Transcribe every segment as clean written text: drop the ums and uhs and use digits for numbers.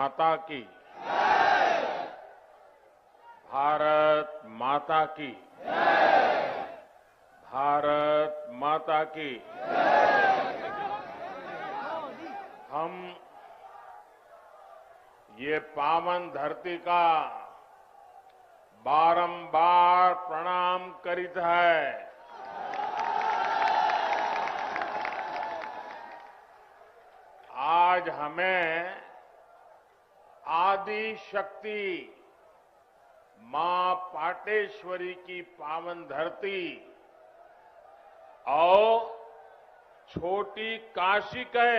माता की। भारत माता की। भारत माता की। हम ये पावन धरती का बारंबार प्रणाम करित है। आज हमें आदि शक्ति मां पाटेश्वरी की पावन धरती और छोटी काशी के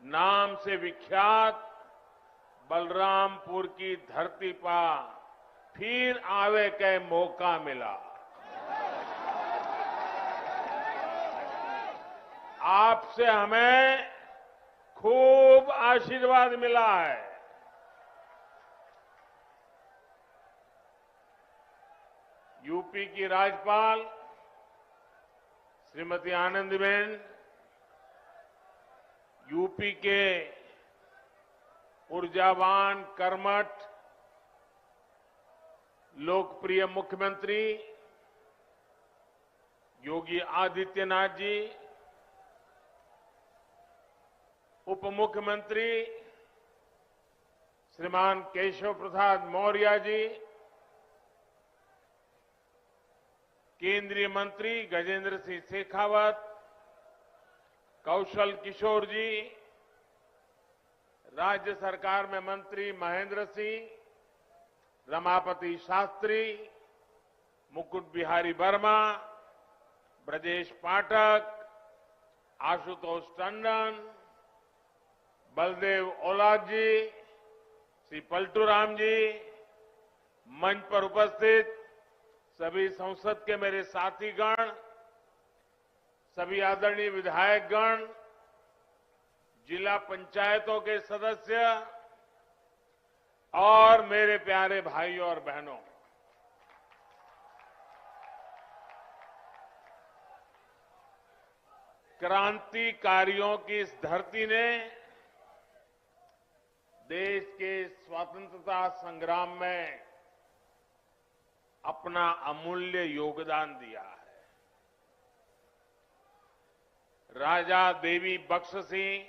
नाम से विख्यात बलरामपुर की धरती पर फिर आवे के मौका मिला। आपसे हमें खूब आशीर्वाद मिला है। यूपी की राज्यपाल श्रीमती आनंदीबेन, यूपी के ऊर्जावान, कर्मठ, लोकप्रिय मुख्यमंत्री योगी आदित्यनाथ जी, उप मुख्यमंत्री श्रीमान केशव प्रसाद मौर्य जी, केंद्रीय मंत्री गजेंद्र सिंह शेखावत, कौशल किशोर जी, राज्य सरकार में मंत्री महेंद्र सिंह, रमापति शास्त्री, मुकुट बिहारी वर्मा, ब्रजेश पाठक, आशुतोष टंडन, बलदेव ओलाद जी, श्री पलटूराम जी, मंच पर उपस्थित सभी संसद के मेरे साथीगण, सभी आदरणीय विधायकगण, जिला पंचायतों के सदस्य और मेरे प्यारे भाइयों और बहनों, क्रांतिकारियों की इस धरती ने देश के स्वतंत्रता संग्राम में अपना अमूल्य योगदान दिया है। राजा देवी बख्श सिंह,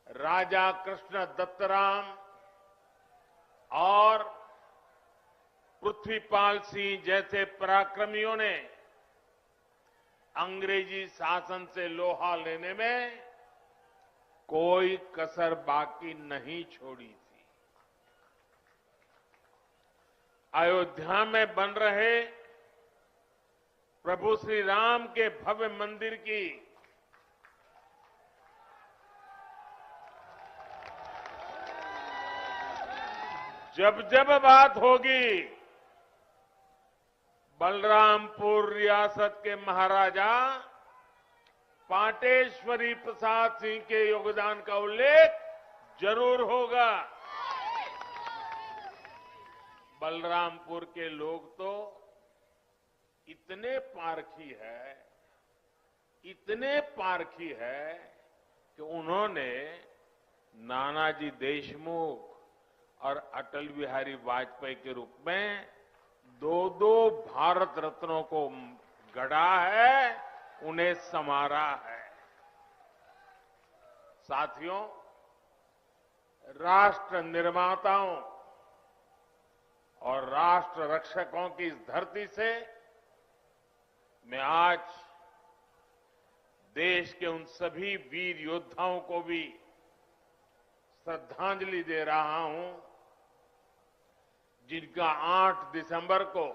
राजा कृष्ण दत्तराम और पृथ्वीपाल सिंह जैसे पराक्रमियों ने अंग्रेजी शासन से लोहा लेने में कोई कसर बाकी नहीं छोड़ी थी। अयोध्या में बन रहे प्रभु श्री राम के भव्य मंदिर की जब जब बात होगी, बलरामपुर रियासत के महाराजा पाटेश्वरी प्रसाद सिंह के योगदान का उल्लेख जरूर होगा। बलरामपुर के लोग तो इतने पारखी है कि उन्होंने नानाजी देशमुख और अटल बिहारी वाजपेयी के रूप में दो भारत रत्नों को गढ़ा है, उन्हें संवारा है। साथियों, राष्ट्र निर्माताओं और राष्ट्र रक्षकों की इस धरती से मैं आज देश के उन सभी वीर योद्धाओं को भी श्रद्धांजलि दे रहा हूं जिनका 8 दिसंबर को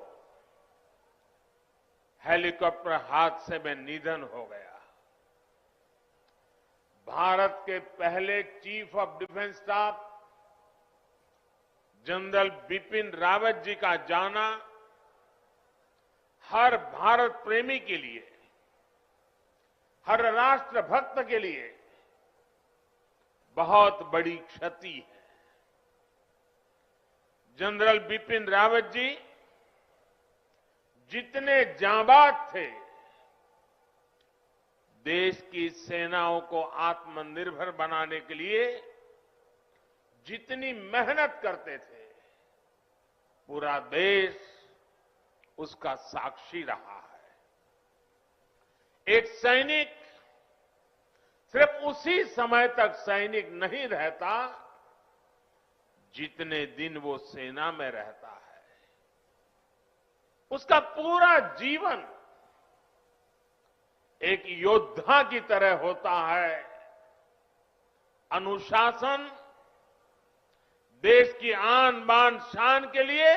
हेलीकॉप्टर हादसे में निधन हो गया। भारत के पहले chief of defence staff general Bipin Rawat ji का जाना हर भारत प्रेमी के लिए, हर राष्ट्र भक्त के लिए बहुत बड़ी क्षति है। जनरल बिपिन रावत जी जितने जांबाज थे, देश की सेनाओं को आत्मनिर्भर बनाने के लिए जितनी मेहनत करते थे, पूरा देश उसका साक्षी रहा है। एक सैनिक सिर्फ उसी समय तक सैनिक नहीं रहता जितने दिन वो सेना में रहता है। उसका पूरा जीवन एक योद्धा की तरह होता है। अनुशासन, देश की आन बान शान के लिए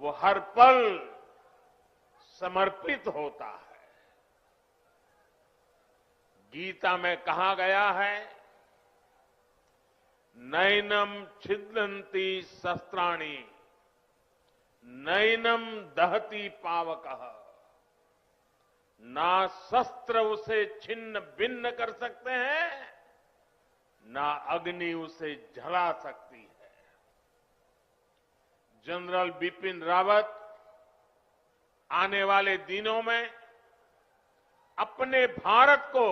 वो हर पल समर्पित होता है। गीता में कहा गया है, नैनम छिदन्ति शस्त्राणि नैनम दहति पावकः, ना शस्त्र उसे छिन्न भिन्न कर सकते हैं, ना अग्नि उसे जला सकती है। जनरल बिपिन रावत आने वाले दिनों में अपने भारत को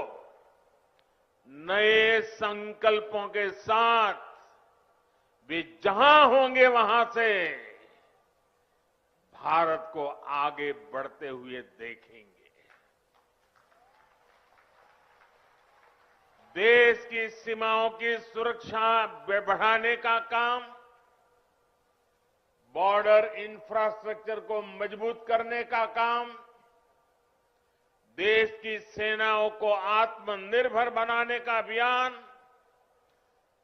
नए संकल्पों के साथ वे जहां होंगे वहां से भारत को आगे बढ़ते हुए देखेंगे। देश की सीमाओं की सुरक्षा बढ़ाने का काम, बॉर्डर इंफ्रास्ट्रक्चर को मजबूत करने का काम, देश की सेनाओं को आत्मनिर्भर बनाने का अभियान,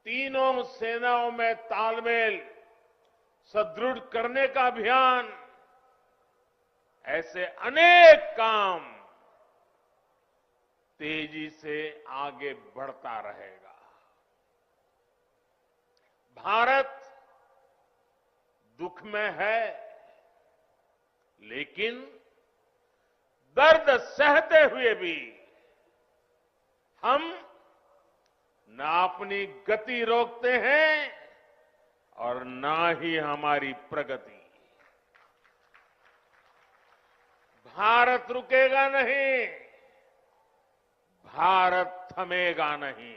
तीनों सेनाओं में तालमेल सुदृढ़ करने का अभियान, ऐसे अनेक काम तेजी से आगे बढ़ता रहेगा। भारत दुख में है, लेकिन दर्द सहते हुए भी हम ना अपनी गति रोकते हैं और ना ही हमारी प्रगति। भारत रुकेगा नहीं, भारत थमेगा नहीं।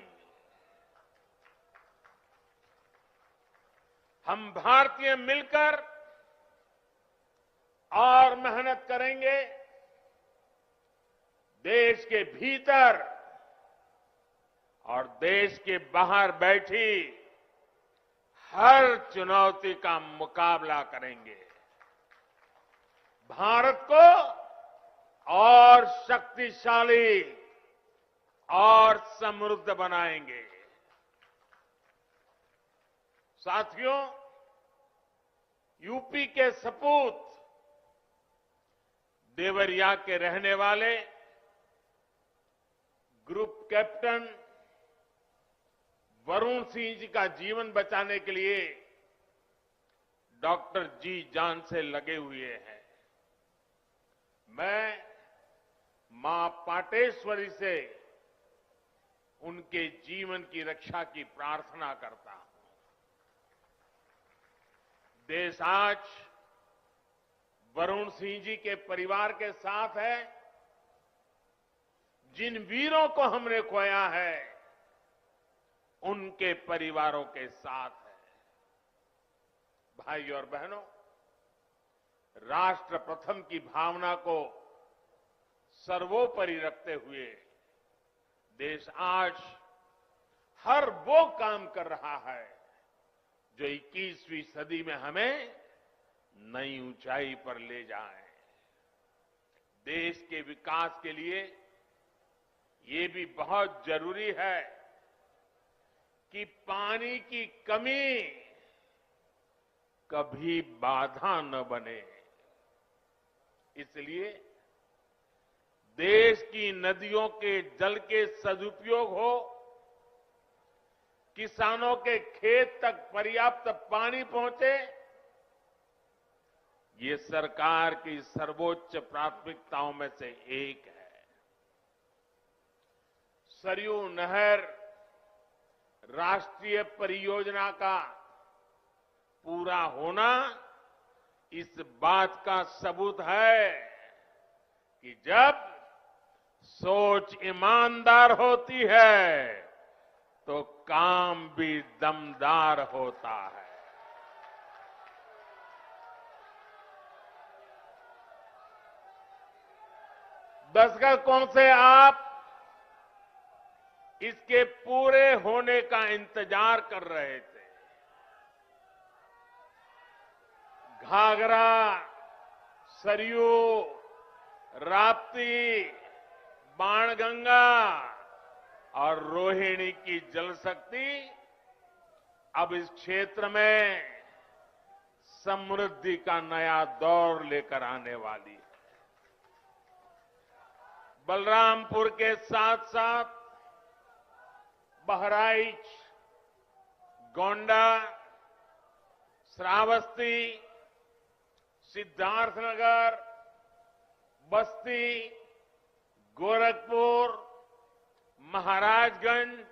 हम भारतीय मिलकर और मेहनत करेंगे। देश के भीतर और देश के बाहर बैठी हर चुनौती का मुकाबला करेंगे। भारत को और शक्तिशाली और समृद्ध बनाएंगे। साथियों, यूपी के सपूत देवरिया के रहने वाले ग्रुप कैप्टन वरुण सिंह जी का जीवन बचाने के लिए डॉक्टर जी जान से लगे हुए हैं। मैं मां पाटेश्वरी से उनके जीवन की रक्षा की प्रार्थना करता हूं। देश आज वरुण सिंह जी के परिवार के साथ है। जिन वीरों को हमने खोया है, उनके परिवारों के साथ है। भाइयों और बहनों, राष्ट्र प्रथम की भावना को सर्वोपरि रखते हुए देश आज हर वो काम कर रहा है जो 21वीं सदी में हमें नई ऊंचाई पर ले जाए। देश के विकास के लिए ये भी बहुत जरूरी है कि पानी की कमी कभी बाधा न बने। इसलिए देश की नदियों के जल के सदुपयोग हो, किसानों के खेत तक पर्याप्त पानी पहुंचे, ये सरकार की सर्वोच्च प्राथमिकताओं में से एक है। सरयू नहर राष्ट्रीय परियोजना का पूरा होना इस बात का सबूत है कि जब सोच ईमानदार होती है तो काम भी दमदार होता है। दशकों से आप इसके पूरे होने का इंतजार कर रहे थे। घाघरा, सरयू, राप्ती, बाणगंगा और रोहिणी की जल शक्ति अब इस क्षेत्र में समृद्धि का नया दौर लेकर आने वाली है। बलरामपुर के साथ साथ बहराइच, गोंडा, श्रावस्ती, सिद्धार्थनगर, बस्ती, गोरखपुर, महाराजगंज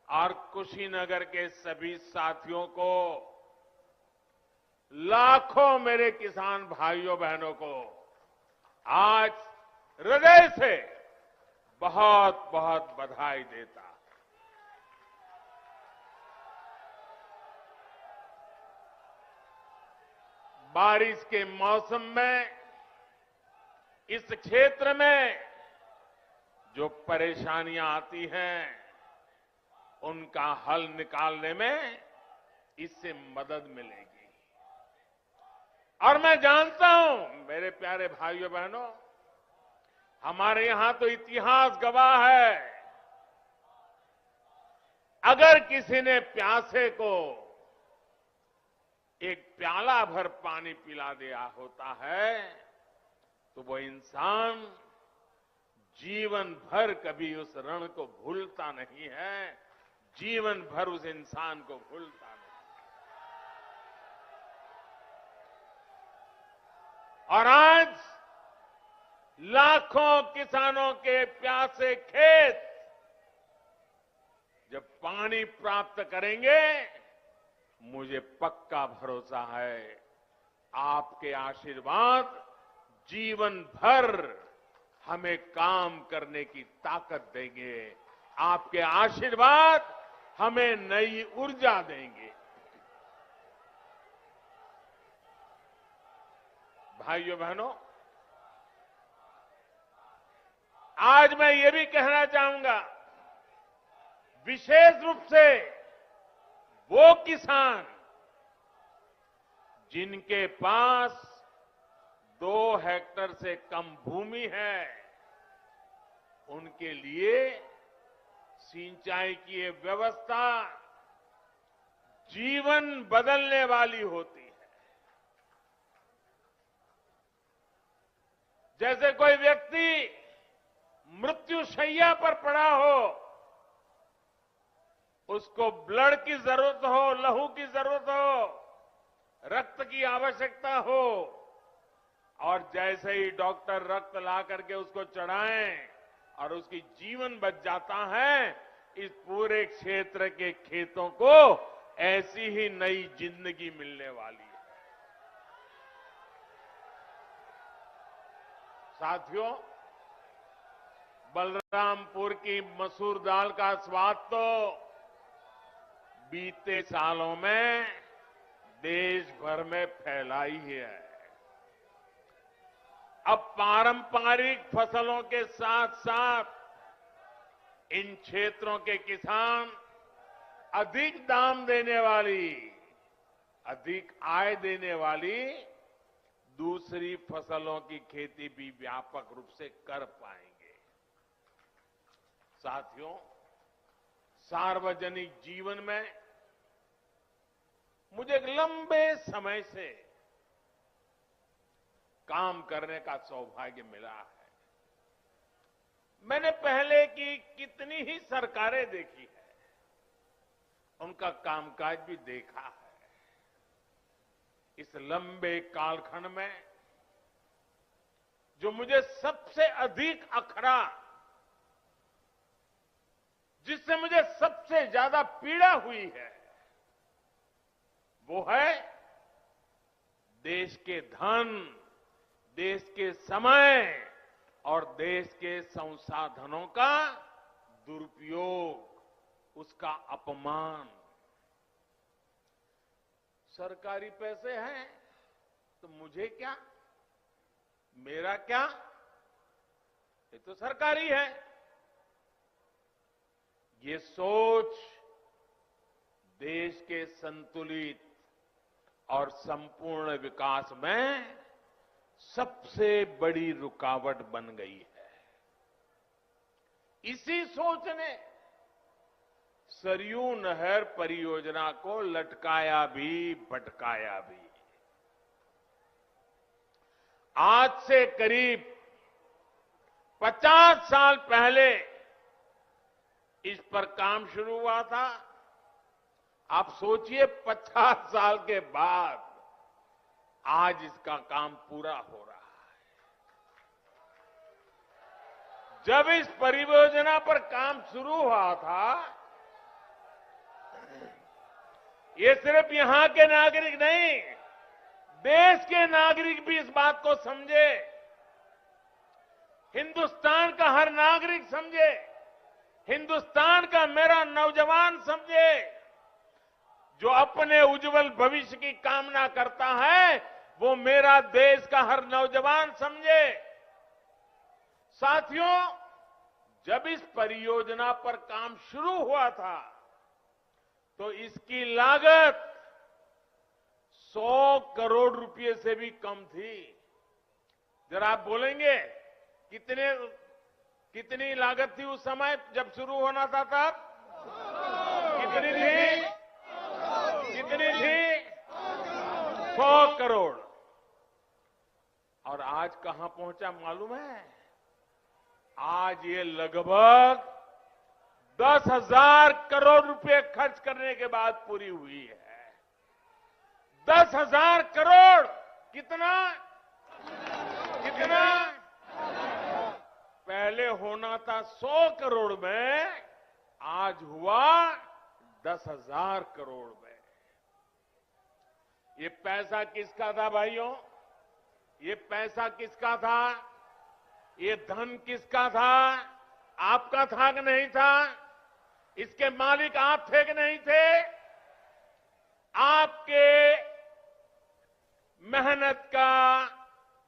और कुशीनगर के सभी साथियों को, लाखों मेरे किसान भाइयों बहनों को आज हृदय से बहुत बहुत बधाई देता। बारिश के मौसम में इस क्षेत्र में जो परेशानियां आती हैं उनका हल निकालने में इससे मदद मिलेगी। और मैं जानता हूं मेरे प्यारे भाइयों बहनों, हमारे यहां तो इतिहास गवाह है, अगर किसी ने प्यासे को एक प्याला भर पानी पिला दिया होता है तो वो इंसान जीवन भर कभी उस ऋण को भूलता नहीं है, जीवन भर उस इंसान को भूलता नहीं। और आज लाखों किसानों के प्यासे खेत जब पानी प्राप्त करेंगे, मुझे पक्का भरोसा है आपके आशीर्वाद जीवन भर हमें काम करने की ताकत देंगे, आपके आशीर्वाद हमें नई ऊर्जा देंगे। भाइयों बहनों, आज मैं ये भी कहना चाहूंगा, विशेष रूप से वो किसान जिनके पास 2 हेक्टेयर से कम भूमि है, उनके लिए सिंचाई की ये व्यवस्था जीवन बदलने वाली होती है। जैसे कोई व्यक्ति मृत्युशैया पर पड़ा हो, उसको ब्लड की जरूरत हो, लहू की जरूरत हो, रक्त की आवश्यकता हो, और जैसे ही डॉक्टर रक्त ला करके उसको चढ़ाएं और उसकी जीवन बच जाता है, इस पूरे क्षेत्र के खेतों को ऐसी ही नई जिंदगी मिलने वाली है। साथियों, बलरामपुर की मसूर दाल का स्वाद तो बीते सालों में देश भर में फैला ही है। अब पारंपरिक फसलों के साथ साथ इन क्षेत्रों के किसान अधिक दाम देने वाली, अधिक आय देने वाली दूसरी फसलों की खेती भी व्यापक रूप से कर पाएंगे। साथियों, सार्वजनिक जीवन में मुझे एक लंबे समय से काम करने का सौभाग्य मिला है। मैंने पहले की कितनी ही सरकारें देखी है, उनका कामकाज भी देखा है। इस लंबे कालखंड में जो मुझे सबसे अधिक अखरा, जिससे मुझे सबसे ज्यादा पीड़ा हुई है, वो है देश के धन, देश के समय और देश के संसाधनों का दुरुपयोग, उसका अपमान। सरकारी पैसे हैं तो मुझे क्या, मेरा क्या, ये तो सरकारी है। ये सोच देश के संतुलित और संपूर्ण विकास में सबसे बड़ी रुकावट बन गई है। इसी सोच ने सरयू नहर परियोजना को लटकाया भी भटकाया भी। आज से करीब 50 साल पहले इस पर काम शुरू हुआ था। आप सोचिए 50 साल के बाद आज इसका काम पूरा हो रहा है। जब इस परियोजना पर काम शुरू हुआ था, ये सिर्फ यहां के नागरिक नहीं, देश के नागरिक भी इस बात को समझे, हिंदुस्तान का हर नागरिक समझे, हिंदुस्तान का मेरा नौजवान समझे, जो अपने उज्जवल भविष्य की कामना करता है, वो मेरा देश का हर नौजवान समझे। साथियों, जब इस परियोजना पर काम शुरू हुआ था तो इसकी लागत 100 करोड़ रुपए से भी कम थी। जरा आप बोलेंगे कितनी लागत थी उस समय जब शुरू होना था तब? कितनी थी? कितनी थी? 100 करोड़। और आज कहां पहुंचा मालूम है? आज ये लगभग 10,000 करोड़ रुपए खर्च करने के बाद पूरी हुई है। 10,000 करोड़। कितना? कितना? पहले होना था 100 करोड़ में, आज हुआ 10,000 करोड़ में। ये पैसा किसका था भाइयों? ये पैसा किसका था? ये धन किसका था? आपका था कि नहीं था? इसके मालिक आप थे कि नहीं थे? आपके मेहनत का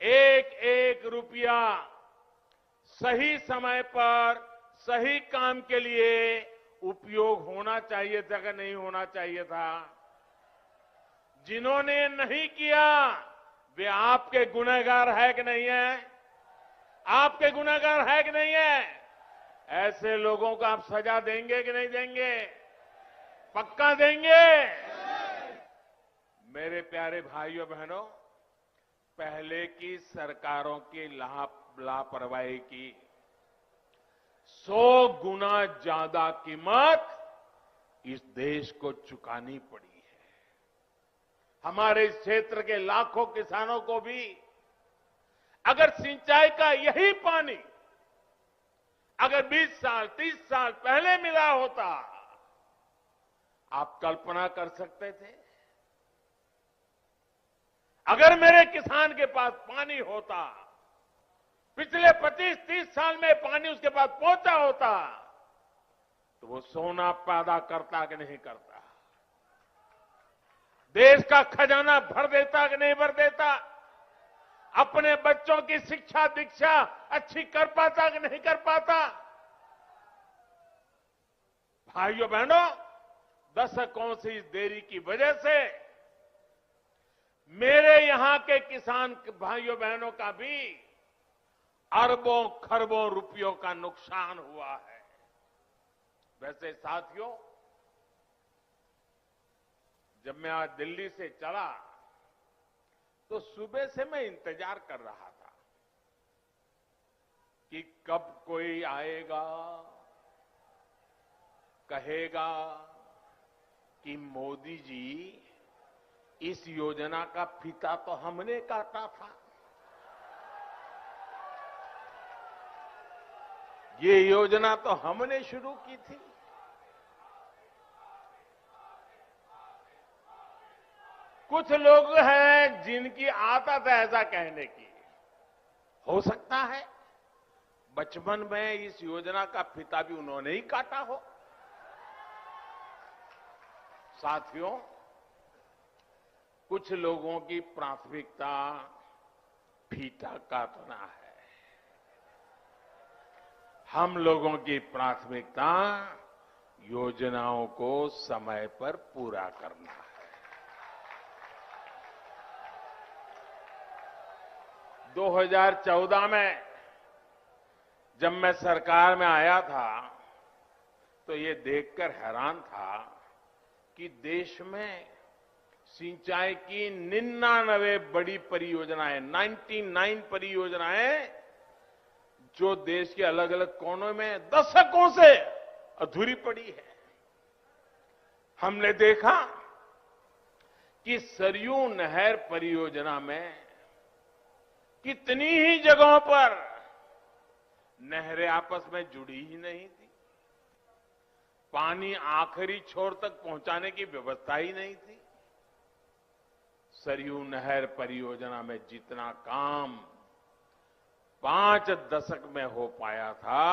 एक एक रुपया सही समय पर सही काम के लिए उपयोग होना चाहिए था कि नहीं होना चाहिए था? जिन्होंने नहीं किया वे आपके गुनहगार है कि नहीं है? आपके गुनहगार है कि नहीं है? ऐसे लोगों को आप सजा देंगे कि नहीं देंगे? पक्का देंगे? मेरे प्यारे भाइयों बहनों, पहले की सरकारों की लापरवाही की 100 गुना ज्यादा कीमत इस देश को चुकानी पड़ी है। हमारे इस क्षेत्र के लाखों किसानों को भी अगर सिंचाई का यही पानी अगर 20 साल 30 साल पहले मिला होता, आप कल्पना कर सकते थे? अगर मेरे किसान के पास पानी होता, पिछले 25-30 साल में पानी उसके पास पहुंचा होता, तो वो सोना पैदा करता कि नहीं करता? देश का खजाना भर देता कि नहीं भर देता? अपने बच्चों की शिक्षा दीक्षा अच्छी कर पाता कि नहीं कर पाता? भाइयों बहनों, दशकों से इस देरी की वजह से मेरे यहां के किसान भाइयों बहनों का भी अरबों खरबों रुपयों का नुकसान हुआ है। वैसे साथियों, जब मैं आज दिल्ली से चला तो सुबह से मैं इंतजार कर रहा था कि कब कोई आएगा, कहेगा कि मोदी जी, इस योजना का फीता तो हमने काटा था, ये योजना तो हमने शुरू की थी। कुछ लोग हैं जिनकी आदत है ऐसा कहने की। हो सकता है बचपन में इस योजना का फीता भी उन्होंने ही काटा हो। साथियों, कुछ लोगों की प्राथमिकता फीता काटना है, हम लोगों की प्राथमिकता योजनाओं को समय पर पूरा करना है। 2014 में जब मैं सरकार में आया था तो ये देखकर हैरान था कि देश में सिंचाई की 99 बड़ी परियोजनाएं, 99 परियोजनाएं जो देश के अलग अलग कोनों में दशकों से अधूरी पड़ी है। हमने देखा कि सरयू नहर परियोजना में कितनी ही जगहों पर नहरें आपस में जुड़ी ही नहीं थी, पानी आखिरी छोर तक पहुंचाने की व्यवस्था ही नहीं थी। सरयू नहर परियोजना में जितना काम 5 दशक में हो पाया था,